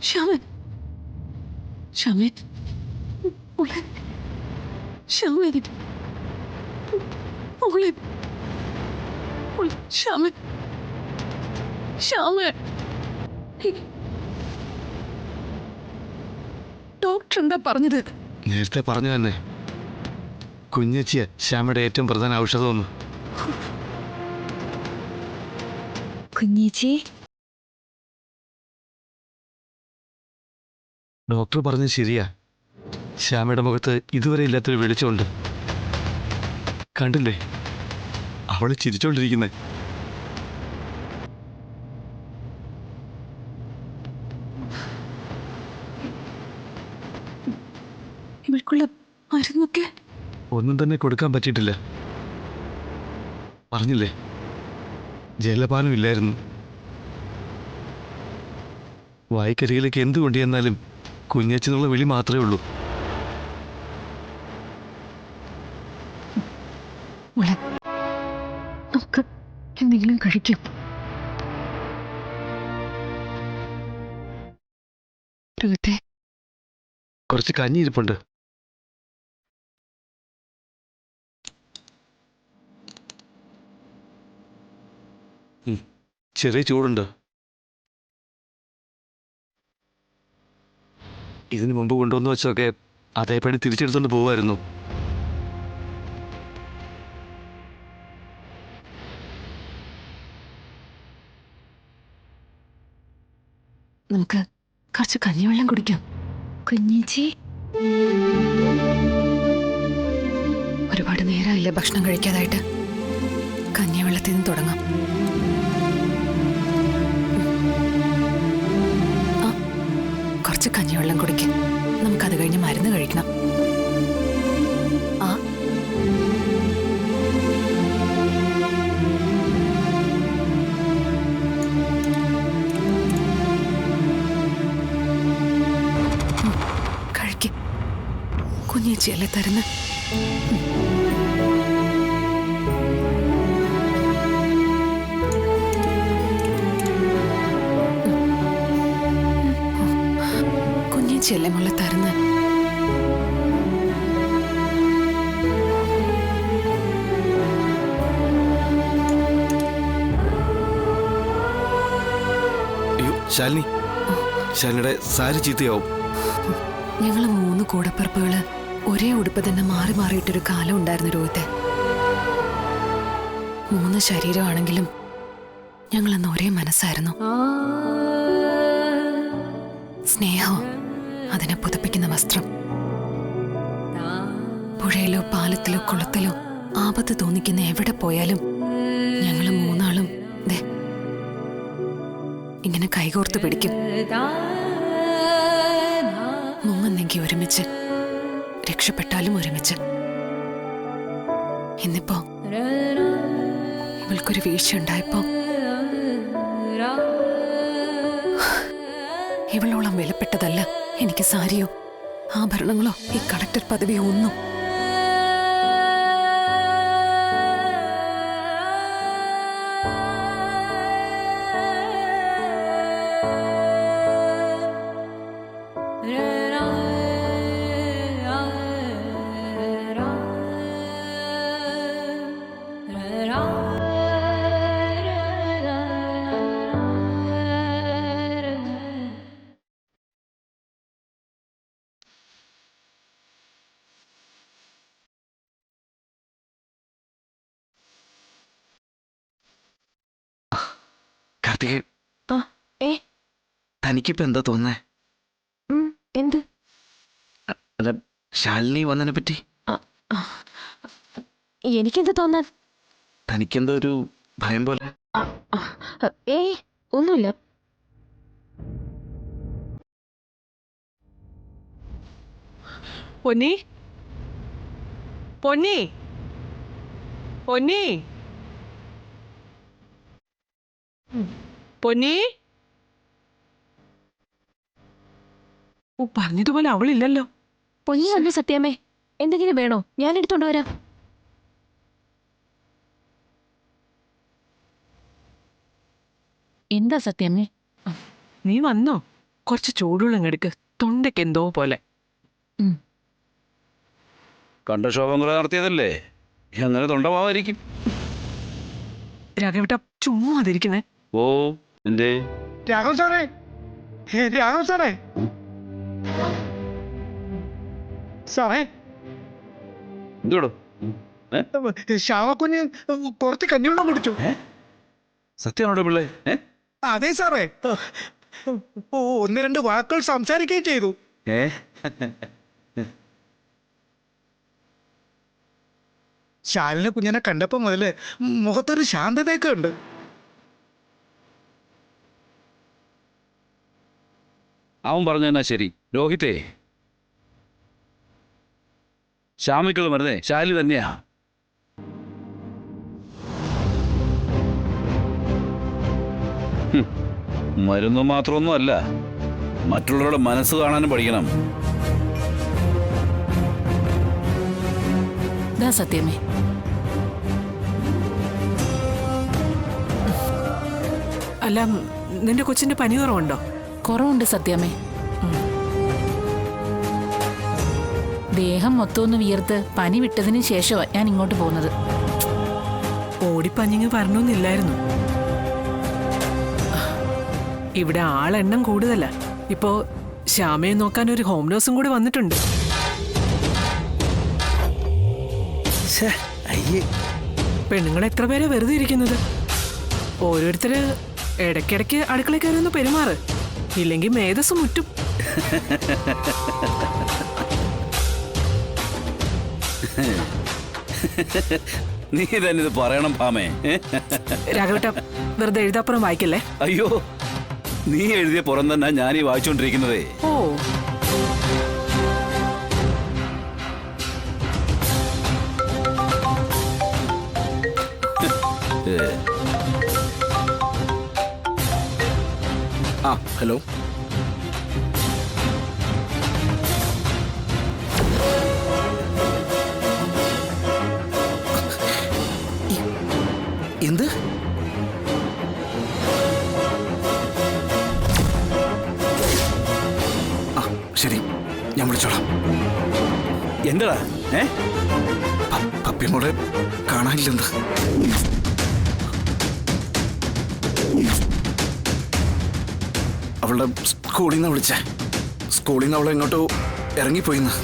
ശ്യാമൻ ശ്യാമൻ മോളെ ശ്യാമൻ മോളെ ശ്യാമൻ ശ്യാമൻ ഡോക്ടർ എന്താ പറഞ്ഞത്? നേരത്തെ പറഞ്ഞു തന്നെ കുഞ്ഞച്ചിയ ശ്യാമയുടെ ഏറ്റവും പ്രധാന ഔഷധമൊന്ന്. കുഞ്ഞേച്ചി ഡോക്ടർ പറഞ്ഞത് ശരിയാ. ശ്യാമയുടെ മുഖത്ത് ഇതുവരെ ഇല്ലാത്തൊരു വെളിച്ചമുണ്ട്. കണ്ടില്ലേ അവള് ചിരിച്ചോണ്ടിരിക്കുന്നേ. ഇവൾക്കുള്ള മരുന്നൊക്കെ ഒന്നും തന്നെ കൊടുക്കാൻ പറ്റിയിട്ടില്ല. പറഞ്ഞില്ലേ ജലപാനം ഇല്ലായിരുന്നു. വായിക്കരികിലേക്ക് എന്ത് കൊണ്ടുചെന്നാലും കുഞ്ഞച്ചെന്നുള്ള വിളി മാത്രമേ ഉള്ളൂ. നമുക്ക് എന്തെങ്കിലും കഴിക്കാം. കുറച്ച് കഞ്ഞി ഇരിപ്പുണ്ട്. ചെറിയ ചൂടുണ്ട്. ഇതിനു മുമ്പ് കൊണ്ടുവന്ന് വെച്ചൊക്കെ അതേപടി തിരിച്ചെടുത്തോണ്ട് പോവായിരുന്നു. നമുക്ക് കുറച്ച് കഞ്ഞിവെള്ളം കുടിക്കാം. കുഞ്ഞേച്ചി ഒരുപാട് നേരമില്ല ഭക്ഷണം കഴിക്കാതായിട്ട്. കഞ്ഞിവെള്ളത്തിൽ നിന്ന് തുടങ്ങാം. കുറച്ച് കഞ്ഞിവെള്ളം കുടിക്കാം. നമുക്കത് കഴിഞ്ഞ് മരുന്ന് കഴിക്കണം. ആ കഴിക്കും. കുഞ്ഞേച്ചിയല്ലേ തരുന്ന. കുഞ്ഞേച്ചിയല്ലേ മുള്ള തരുന്ന. ശാലിനി, ശാലിനിയുടെ സാരി ചീത്തയാവും. ഞങ്ങള് 3 കൂടപ്പിറപ്പുകള് ഒരേ ഉടുപ്പ് തന്നെ മാറി മാറിയിട്ടൊരു കാലം ഉണ്ടായിരുന്നു രോഹിത്തെ. 3 ശരീരമാണെങ്കിലും ഞങ്ങളന്ന് ഒരേ മനസ്സായിരുന്നു. സ്നേഹം അതിനെ പുതപ്പിക്കുന്ന വസ്ത്രം. പുഴയിലോ പാലത്തിലോ കുളത്തിലോ ആപത്ത് തോന്നിക്കുന്ന എവിടെ പോയാലും ഞങ്ങള് 3 ദേ ഇങ്ങനെ കൈകോർത്ത് പിടിക്കും. മുങ്ങുന്നെങ്കിൽ ഒരുമിച്ച്, രക്ഷപ്പെട്ടാലും ഒരുമിച്ച്. ഇന്നിപ്പോ ഇവൾക്കൊരു വീഴ്ച ഉണ്ടായപ്പോ ഇവളോളം വിലപ്പെട്ടതല്ല എനിക്ക് സാരിയോ ആഭരണങ്ങളോ ഈ കളക്ടർ പദവിയോ ഒന്നും. കാർത്തികേ, തനിക്കിപ്പോ എന്താ തോന്നേ? എന്ത്? അല്ല, ശാലിനി വന്നതിനെ പറ്റി എനിക്കെന്ത് തോന്നാൻ? തനിക്കെന്തോ ഒരു ഭയം പോലെ. ഒന്നുമില്ല. പൊന്നി, പൊന്നി, പൊന്നി, പൊന്നി. പറഞ്ഞതുപോലെ അവളില്ലല്ലോ. പൊന്നി വന്നു സത്യമേ. എന്തെങ്കിലും വേണോ? ഞാൻ എടുത്തോണ്ട് വരാം. എന്താ സത്യമേ? നീ വന്നോ? കുറച്ച് ചൂടുവെള്ളം എടുക്ക്. തൊണ്ടയ്ക്ക് എന്തോ പോലെ. കണ്ഠക്ഷോഭം കുറെ നടത്തിയതല്ലേ, അങ്ങനെ തൊണ്ടമാവായിരിക്കും. രാഘവേട്ട ചുമ്മാ അതിരിക്കുന്നേ. ഓ എന്തേ? രാഘവൻ സാറേ, രാഘവൻ സാറേ, സാറേ, എന്തോടോ? ശ്യാമക്കുഞ്ഞ് പുറത്ത് കഞ്ഞിവെള്ളം കുടിച്ചു. സത്യമാണോ പിള്ളേ? അതെ സാറേ, ഒന്ന് രണ്ട് വാക്കുകൾ സംസാരിക്കുകയും ചെയ്തു. ശാലിനെ കുഞ്ഞിനെ കണ്ടപ്പോ മുതല് മുഖത്തൊരു ശാന്തതയൊക്കെ ഉണ്ട്. അവൻ പറഞ്ഞു എന്നാ ശരി. രോഹിത്തേ, ശ്യാമിക്കുള്ള മരുന്നേ ശാലി തന്നെയാ. മരുന്ന് മാത്രമൊന്നും അല്ല, മറ്റുള്ളവരുടെ മനസ്സ് കാണാനും പഠിക്കണം. സത്യമേ, അല്ല, നിന്റെ കൊച്ചിന്റെ പനി കുറവുണ്ടോ? കുറവുണ്ട് സത്യമേ. ദേഹം മൊത്തം ഒന്ന് വിയർത്ത് പനി വിട്ടതിന് ശേഷമാണ് ഞാൻ ഇങ്ങോട്ട് പോകുന്നത്. ഓടിപ്പഞ്ഞിങ്ങ് വരണമെന്നില്ലായിരുന്നു. ഇവിടെ ആളെണ്ണം കൂടുതലാ. ഇപ്പോ ശ്യാമയെ നോക്കാൻ ഒരു ഹോം നേഴ്സും കൂടി വന്നിട്ടുണ്ട്. പെണ്ണുങ്ങൾ എത്ര പേരെ വെറുതെ ഇരിക്കുന്നത്? ഓരോരുത്തര് ഇടയ്ക്കിടയ്ക്ക് അടുക്കള കയറി ഒന്ന് പെരുമാറ്, ഇല്ലെങ്കിൽ മേധസ് മുറ്റും. നീ തന്നെ ഇത് പറയണം ഭാമേ. രാഘവട്ട, വെറുതെ എഴുതാപ്പുറം വായിക്കല്ലേ. അയ്യോ, നീ എഴുതിയ പുറം തന്നെ ഞാനീ വായിച്ചോണ്ടിരിക്കുന്നതേ. ഓ, ഹലോ. എന്ത്? ശരി, ഞാൻ വിളിച്ചോളാം. എന്താടാ? പപ്പിമോളെ കാണാനില്ലെന്ന്. അവളുടെ സ്കൂളിൽ നിന്ന് വിളിച്ചേ. സ്കൂളിൽ നിന്ന് അവളെ എങ്ങോട്ടോ ഇറങ്ങിപ്പോയിന്ന്.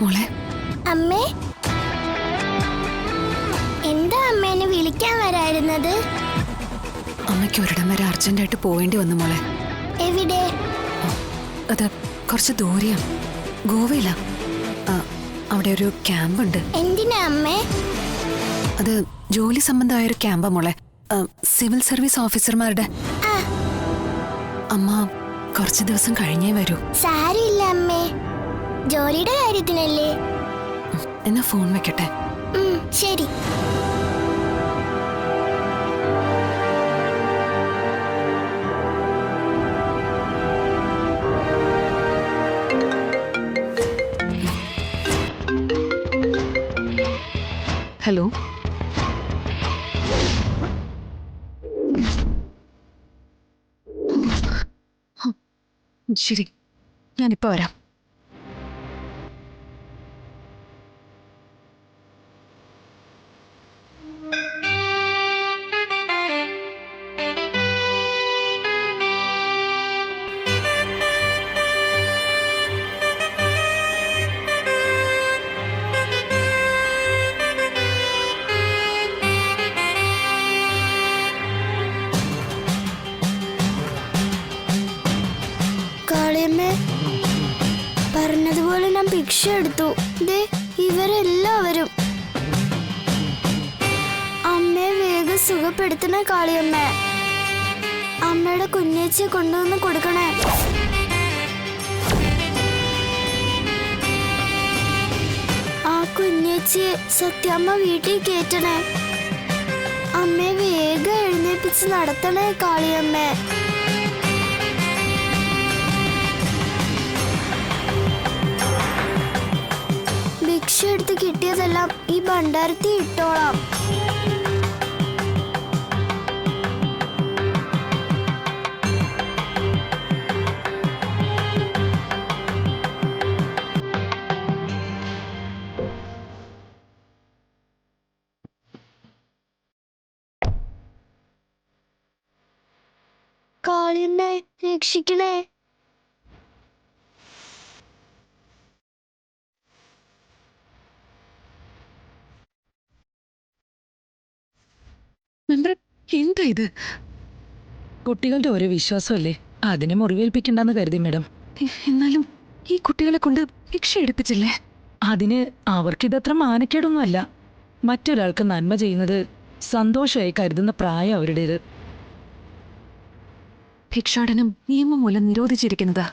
മോളെ, അമ്മേ, എന്താ അമ്മേനെ വിളിക്കാൻ വരായിരുന്നത്? അമ്മയ്ക്ക് ഒരിടം വരെ അർജന്റായിട്ട് പോവേണ്ടി വന്നു മോളെ. എവിടെ? അത് കുറച്ച് ദൂരെയാണ്, ഗോവയിലാ. അവിടെ ഒരു ക്യാമ്പ് ഉണ്ട്. എന്തിനാ അമ്മേ? അത് ജോലി സംബന്ധമായൊരു ക്യാമ്പാ മോളെ. സിവിൽ സർവീസ് ഓഫീസർമാരുടെ. അമ്മ കുറച്ച് ദിവസം കഴിഞ്ഞേ വരൂ. സാരില്ല അമ്മേ, ജോലിയുടെ കാര്യത്തിനല്ലേ. എന്നാ ഫോൺ വെക്കട്ടെ. ശരി. ഹലോ, ശരി, ഞാനിപ്പോ വരാം. പറഞ്ഞതുപോലെ ഞാൻ ഭിക്ഷ എടുത്തു. ഇവരെല്ലാവരും സുഖപ്പെടുത്തണേ കാളിയമ്മേ. അമ്മയുടെ കുഞ്ഞേച്ചിയെ കൊണ്ടുവന്ന് കൊടുക്കണേ. ആ കുഞ്ഞേച്ചിയെ സത്യമ്മ വീട്ടിൽ കയറ്റണേ. അമ്മയെ വേഗം എഴുന്നേപ്പിച്ച് നടത്തണേ കാളിയമ്മേ. ഭിക്ഷ എടുത്ത് കിട്ടിയതെല്ലാം ഈ ഭണ്ഡാരത്തിൽ ഇട്ടോളാം. കാളിയമ്മേ രക്ഷിക്കണേ. മെമ്പർ, എന്താ ഇത്? കുട്ടികളുടെ ഓരോ വിശ്വാസമല്ലേ, അതിനെ മുറിവേൽപ്പിക്കണ്ടെന്ന് കരുതി മേഡം. എന്നാലും ഈ കുട്ടികളെ കൊണ്ട് ഭിക്ഷ എടുപ്പിച്ചില്ലേ? അതിന് അവർക്കിതത്ര മാനക്കേടൊന്നുമല്ല. മറ്റൊരാൾക്ക് നന്മ ചെയ്യുന്നത് സന്തോഷമായി കരുതുന്ന പ്രായം അവരുടേത്. ഭിക്ഷാടനം നിയമം മൂലം നിരോധിച്ചിരിക്കുന്നതാ.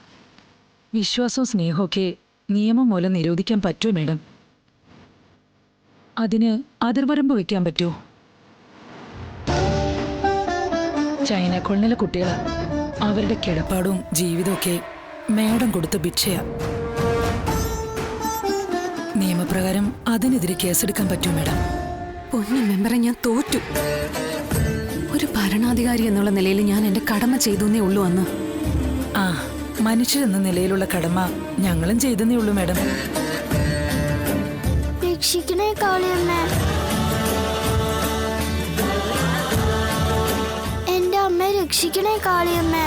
വിശ്വാസവും സ്നേഹമൊക്കെ നിയമം മൂലം നിരോധിക്കാൻ പറ്റുമോ മേഡം? അതിന് അതിർവരമ്പ് വയ്ക്കാൻ പറ്റുമോ? ചൈന കോളനിയിലെ കുട്ടികളാ. അവരുടെ കിടപ്പാടും ജീവിതമൊക്കെ മേഡം കൊടുത്ത ഭിക്ഷയാ. നിയമപ്രകാരം അതിനെതിരെ കേസെടുക്കാൻ പറ്റുമോ മേഡം? പൊന്നു മെമ്പറെ, ഞാൻ തോറ്റു. ഒരു ഭരണാധികാരി എന്നുള്ള നിലയിൽ ഞാൻ എന്റെ കടമ ചെയ്തേ ഉള്ളൂ അന്ന്. ആ, മനുഷ്യരെന്ന നിലയിലുള്ള കടമ ഞങ്ങളും ചെയ്തേ ഉള്ളൂ മേഡം. രക്ഷിക്കണേ കാളിയമ്മേ. എന്റെ അമ്മയെ രക്ഷിക്കണേ കാളിയമ്മേ.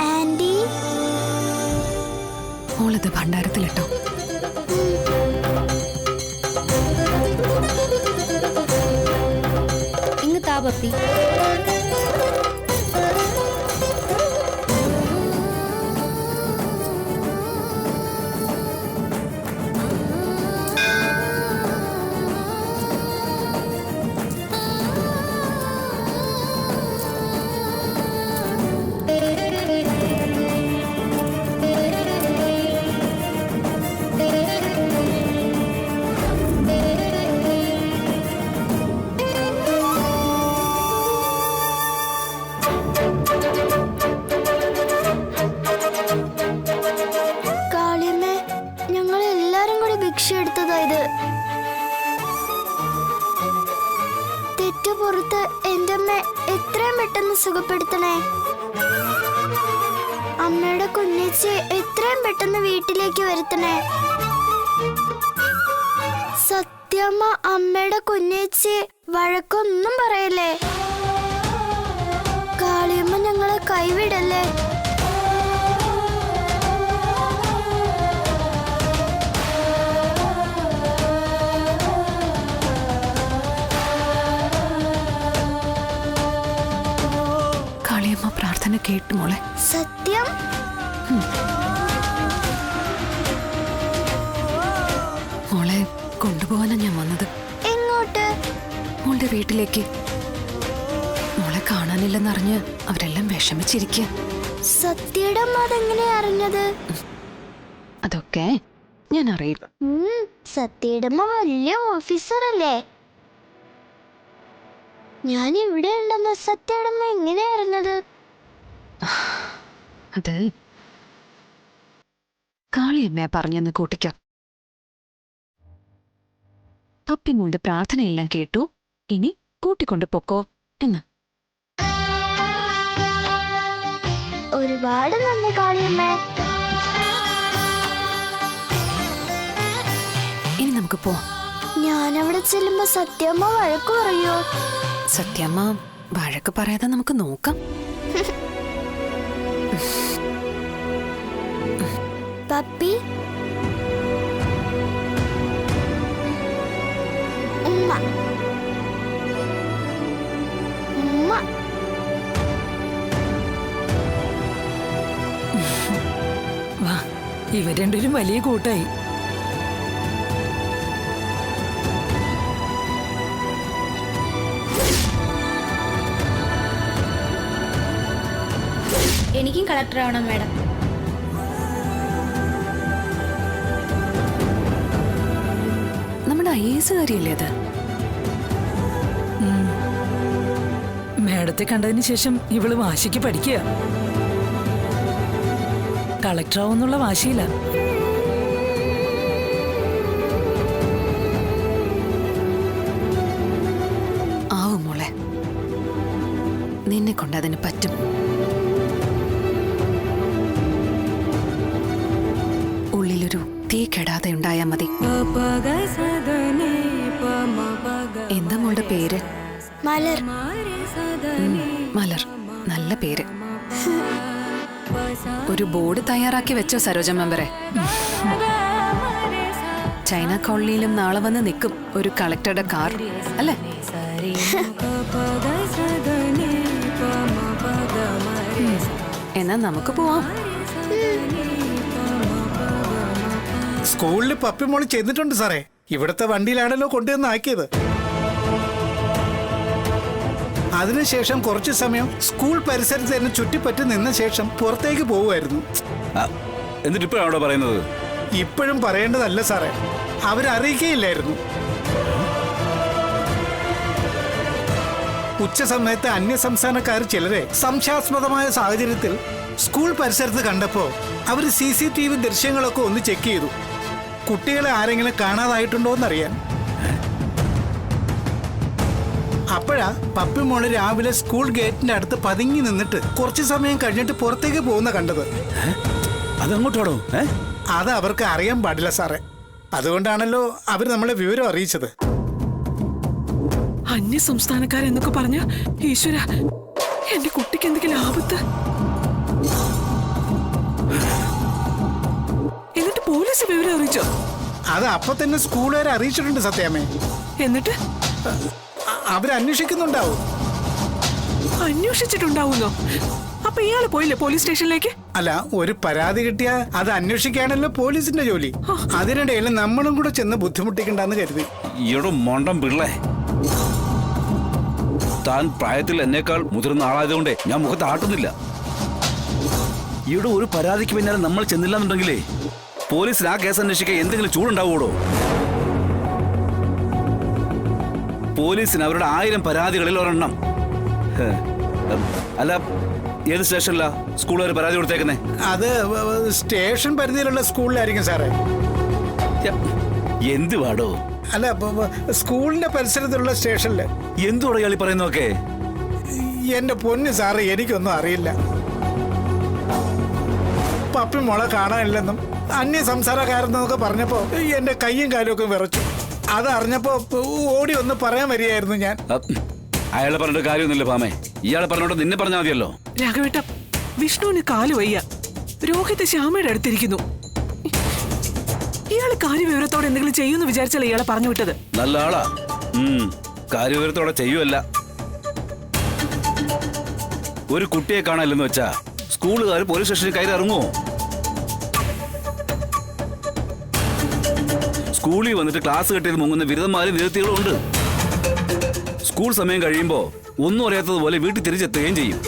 ആന്റി, മോളത് ഭണ്ഡാരത്തിലിട്ടോ. ഇങ്ങ് താ പപ്പി. കാളിയമ്മേ, ഞങ്ങൾ എല്ലാരും കൂടി ഭിക്ഷ എടുത്തതാ ഇത്. തെറ്റു പുറത്ത് എന്റെ അമ്മ എത്രയും പെട്ടെന്ന് സുഖപ്പെടുത്തണേ. അമ്മയുടെ കുഞ്ഞേച്ചിയെ എത്രയും പെട്ടെന്ന് വീട്ടിലേക്ക് വരുത്തണേ. സത്യമ്മ അമ്മയുടെ കുഞ്ഞേച്ചിയെ വഴക്കൊന്നും പറയല്ലേ. കാളിയമ്മ ഞങ്ങളെ കൈവിടല്ലേ. കാളിയമ്മ പ്രാർത്ഥന കേട്ടു മോളെ. സത്യം. മോളെ കൊണ്ടുപോകാനാ ഞാൻ വന്നത്. എങ്ങോട്ട്? മോളുടെ വീട്ടിലേക്ക്. മോളെ കാണാനില്ലെന്നറിഞ്ഞ് അവരെല്ലാം വിഷമിച്ചിരിക്കുക. സത്യയുടെ അമ്മ അതെങ്ങനെ അറിഞ്ഞത്? അതൊക്കെ ഞാൻ അറിയും. സത്യയുടെ അമ്മ വലിയ ഓഫീസറല്ലേ. ഞാൻ ഇവിടെ ഉണ്ടെന്ന് സത്യയുടെ അമ്മ എങ്ങനെ അറിഞ്ഞത്? അത് കാളിയമ്മയെ പറഞ്ഞെന്ന് കൂട്ടിക്കോ. പപ്പിമോളുടെ പ്രാർത്ഥനയെല്ലാം കേട്ടു, ഇനി കൂട്ടിക്കൊണ്ട് പൊക്കോ എന്ന്. ഒരുപാട് നന്ദി കാളിയമ്മേ. ഇനി നമുക്ക് പോ. ഞാനവിടെ ചെല്ലുമ്പോ സത്യമ്മ വഴക്ക് പറയോ? സത്യമ്മ വഴക്ക് പറയാതെ നമുക്ക് നോക്കാം. പപ്പി, ഉമ്മ ഉമ്മ. ഇവർ രണ്ടുപേരും വലിയ കൂട്ടായി. എനിക്കും കളക്ടർ ആവണം മാഡം. നമ്മുടെ IAS കാര്യല്ലേ അത്? മേഡത്തെ കണ്ടതിന് ശേഷം ഇവള് വാശിക്ക് പഠിക്കുക. കളക്ടറാവെന്നുള്ള വാശിയില്ല. ആവും മോളെ, നിന്നെ കൊണ്ട് അതിന് പറ്റും. ഉള്ളിലൊരു തീ കെടാതെ ഉണ്ടായാ മതി. എന്താ മോളുടെ പേര്? മലർ. മലർ, നല്ല പേര്. ഒരു ബോർഡ് തയ്യാറാക്കി വെച്ചോ സരോജ മെമ്പറെ? ചൈന കോളനിയിലും നാളെ വന്ന് നിൽക്കും ഒരു കളക്ടറുടെ കാർ, അല്ലേ? എന്നാ നമുക്ക് പോവാം. സ്കൂളിൽ പപ്പിമോള് ചെന്നിട്ടുണ്ട് സാറേ. ഇവിടുത്തെ വണ്ടിയിലാണല്ലോ കൊണ്ടുവന്ന് ആക്കിയത്. അതിനുശേഷം കുറച്ചു സമയം സ്കൂൾ പരിസരത്ത് തന്നെ ചുറ്റിപ്പറ്റി നിന്ന ശേഷം പുറത്തേക്ക് പോവുമായിരുന്നു. എന്നിട്ട് ഇപ്പോഴാണോ പറയുന്നത്? ഇപ്പോഴും പറയേണ്ടതല്ല സാറേ, അവരറിയിക്കുകയില്ലായിരുന്നു. ഉച്ച സമയത്ത് അന്യസംസ്ഥാനക്കാർ ചിലരെ സംശയാസ്പദമായ സാഹചര്യത്തിൽ സ്കൂൾ പരിസരത്ത് കണ്ടപ്പോൾ അവർ CCTV ദൃശ്യങ്ങളൊക്കെ ഒന്ന് ചെക്ക് ചെയ്തു. കുട്ടികളെ ആരെങ്കിലും കാണാതായിട്ടുണ്ടോന്നറിയാൻ. അപ്പോഴാ പപ്പിമോള് രാവിലെ സ്കൂൾ ഗേറ്റിന്റെ അടുത്ത് പതുങ്ങി നിന്നിട്ട് കുറച്ചു സമയം കഴിഞ്ഞിട്ട് പുറത്തേക്ക് പോകുന്ന കണ്ടത്. അതങ്ങോട്ടാണോ? അത് അവർക്ക് അറിയാൻ പാടില്ല സാറേ. അതുകൊണ്ടാണല്ലോ അവർ നമ്മളെ വിവരം അറിയിച്ചത്. അന്യ സംസ്ഥാനക്കാരെന്നൊക്കെ പറഞ്ഞ ഈശ്വര, എന്റെ കുട്ടിക്ക് എന്തെങ്കിലും ആപത്ത്. എന്നിട്ട് പോലീസ് വിവരം അറിയിച്ചോ? അത് അപ്പൊ തന്നെ സ്കൂളുകാരെ അറിയിച്ചിട്ടുണ്ട് സത്യാമ്മേ. എന്നിട്ട് അവരന്വേഷിക്കുന്നുണ്ടാവും. അന്വേഷിച്ചിട്ടുണ്ടാവുന്നോ? അപ്പൊ ഇയാള് പോയില്ലേ പോലീസ് സ്റ്റേഷനിലേക്ക്? അല്ല, ഒരു പരാതി കിട്ടിയാ അത് അന്വേഷിക്കാണല്ലോ പോലീസിന്റെ ജോലി. അതിനിടയിൽ നമ്മളും കൂടെ ചെന്ന് ബുദ്ധിമുട്ടിക്കണ്ടെന്ന് കരുതി. ഈയോട് മൊണ്ടം പിള്ളേ, താൻ പ്രായത്തിൽ എന്നേക്കാൾ മുതിർന്ന ആളായതുകൊണ്ടേ ഞാൻ മുഖത്ത് ആട്ടുന്നില്ല. ഈയുടെ ഒരു പരാതിക്ക് പിന്നാലെ നമ്മൾ ചെന്നില്ല എന്നുണ്ടെങ്കിലേ പോലീസിന് ആ കേസ് അന്വേഷിക്കാൻ എന്തെങ്കിലും ചൂടുണ്ടാവൂടോ? പോലീസിന് അവരുടെ 1000 പരാതികളിൽ ഒരെണ്ണം. അല്ല, ഏത് സ്റ്റേഷനിലാ സ്കൂളുകാർ പരാതി കൊടുത്തേക്കുന്നേ? അത് സ്റ്റേഷൻ പരിധിയിലുള്ള സ്കൂളിലായിരിക്കും സാറേ. എന്ത് പാടോ? അല്ല, സ്കൂളിന്റെ പരിസരത്തുള്ള സ്റ്റേഷനില്. എന്തുവാടോ ഇയാളി പറയുന്നതൊക്കെ? എന്റെ പൊന്ന് സാറേ, എനിക്കൊന്നും അറിയില്ല. പപ്പി മോളെ കാണാനില്ലെന്നും അന്യ സംസാരക്കാരെന്നൊക്കെ പറഞ്ഞപ്പോ എന്റെ കയ്യും കാലും ഒക്കെ വിറച്ചു. അതറിഞ്ഞപ്പോ ഓടി ഒന്ന് പറയാൻ വരികയായിരുന്നു ഞാൻ. അയാളെ പറഞ്ഞിട്ട് കാര്യമൊന്നുമില്ല പാമേ. ഇയാളെ പറഞ്ഞോട്ട് നിന്നെ പറഞ്ഞാൽ മതിയല്ലോ. രാഘവേട്ട, വിഷ്ണുവിന് കാല് വയ്യ. രോഹിത് ശ്യാമയുടെ അടുത്തിരിക്കുന്നു. ഇയാള് കാര്യവിവരത്തോടെ എന്തെങ്കിലും ചെയ്യുമെന്ന് വിചാരിച്ചല്ലേ ഇയാളെ പറഞ്ഞു വിട്ടത്? നല്ല ആളാ. കാര്യവിവരത്തോടെ ചെയ്യുമല്ല. ഒരു കുട്ടിയെ കാണാനില്ലെന്ന് വെച്ചാ സ്കൂളുകാർ പോലീസ് സ്റ്റേഷനിൽ കയറി ഇറങ്ങുമോ? സ്കൂളിൽ വന്നിട്ട് ക്ലാസ് കെട്ടിയത് മുങ്ങുന്ന ബിരുദന്മാരും വിദ്യാർത്ഥികളും ഉണ്ട്. സ്കൂൾ സമയം കഴിയുമ്പോ ഒന്നും അറിയാത്തതുപോലെ വീട്ടിൽ തിരിച്ചെത്തുകയും ചെയ്യും.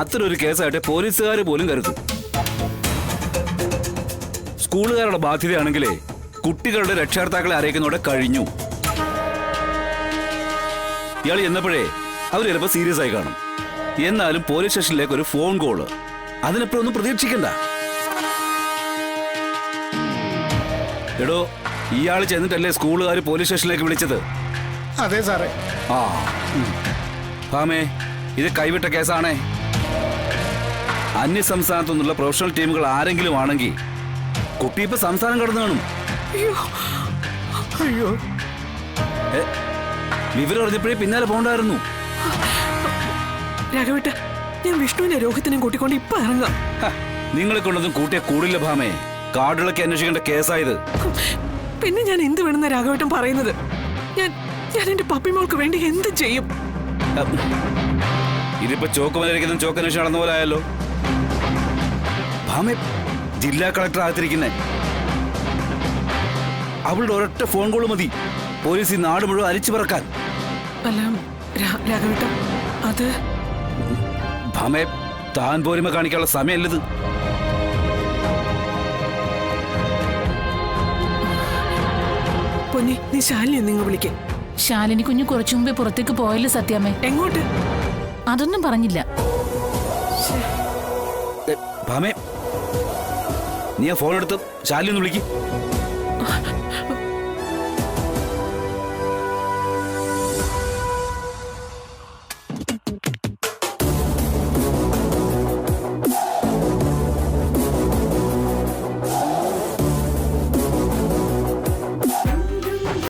അത്തരൊരു കേസായിട്ട് പോലീസുകാർ പോലും കരുതും. സ്കൂളുകാരുടെ ബാധ്യതയാണെങ്കിലേ കുട്ടികളുടെ രക്ഷകർത്താക്കളെ അറിയിക്കുന്നതോടെ കഴിഞ്ഞു. ഇയാൾ എന്നപ്പോഴേ അവർ ചിലപ്പോൾ സീരിയസ് ആയി കാണും. എന്നാലും പോലീസ് സ്റ്റേഷനിലേക്ക് ഒരു ഫോൺ കോള്, അതിനെപ്പോഴൊന്നും പ്രതീക്ഷിക്കണ്ട. എടോ, ഇയാൾ ചെന്നിട്ടല്ലേ സ്കൂളുകാർ പോലീസ് സ്റ്റേഷനിലേക്ക് വിളിച്ചത്? അതെ സാറേ. ആ ഫാമേ, ഇത് കൈവിട്ട കേസാണേ. അന്യ സംസ്ഥാനത്തു നിന്നുള്ള പ്രൊഫഷണൽ ടീമുകൾ ആരെങ്കിലും ആണെങ്കിൽ കുട്ടി ഇപ്പൊ സംസ്ഥാനം കടന്നു കാണും. അയ്യോ, വിവരം അറിഞ്ഞപ്പോഴേ പിന്നാലെ പോണ്ടായിരുന്നു. രാഘവേട്ട, ഞാൻ വിഷ്ണുവിനെ രോഹിത്തിനെയും കൂട്ടിക്കൊണ്ട് ഇപ്പൊ ഇറങ്ങാം. നിങ്ങളെ കൊണ്ടൊന്നും കൂട്ടിയെ കൂടില്ല ഭാമേ. കാർഡുകളൊക്കെ അന്വേഷിക്കേണ്ട കേസായത്. പിന്നെ ഞാൻ എന്ത് വേണമെന്ന രാഘവേട്ടൻ പറയുന്നത്? ഞാൻ എന്റെ പപ്പിമോൾക്ക് വേണ്ടി എന്ത് ചെയ്യും? ഇതിപ്പോ ചോക്ക് മലരിക്കുന്ന ചോക്ക് അന്വേഷണം നടന്ന പോലെ ആയല്ലോ. ഭാമേ, ജില്ലാ കളക്ടർ അകത്തിരിക്കുന്നേ. അവളുടെ ഒരൊറ്റ ഫോൺ കോൾ മതി പോലീസ് ഈ നാട് മുഴുവൻ അരിച്ചു പറക്കാൻ. അല്ല രാഘവേട്ട, അത് ഭാമേ, താൻ പോരിമ കാണിക്കാനുള്ള സമയമല്ലത്. പൊന്നി, നീ ശാലിനി നിങ്ങൾ വിളിക്ക. ശാലിനി കുഞ്ഞു കുറച്ചു മുമ്പേ പുറത്തേക്ക് പോയല്ലോ സത്യാമ്മേ. എങ്ങോട്ട്? അതൊന്നും പറഞ്ഞില്ല. ഭാമേ, നീ ആ ഫോൺ എടുത്ത് ശാലിനി ഒന്ന് വിളിക്ക്.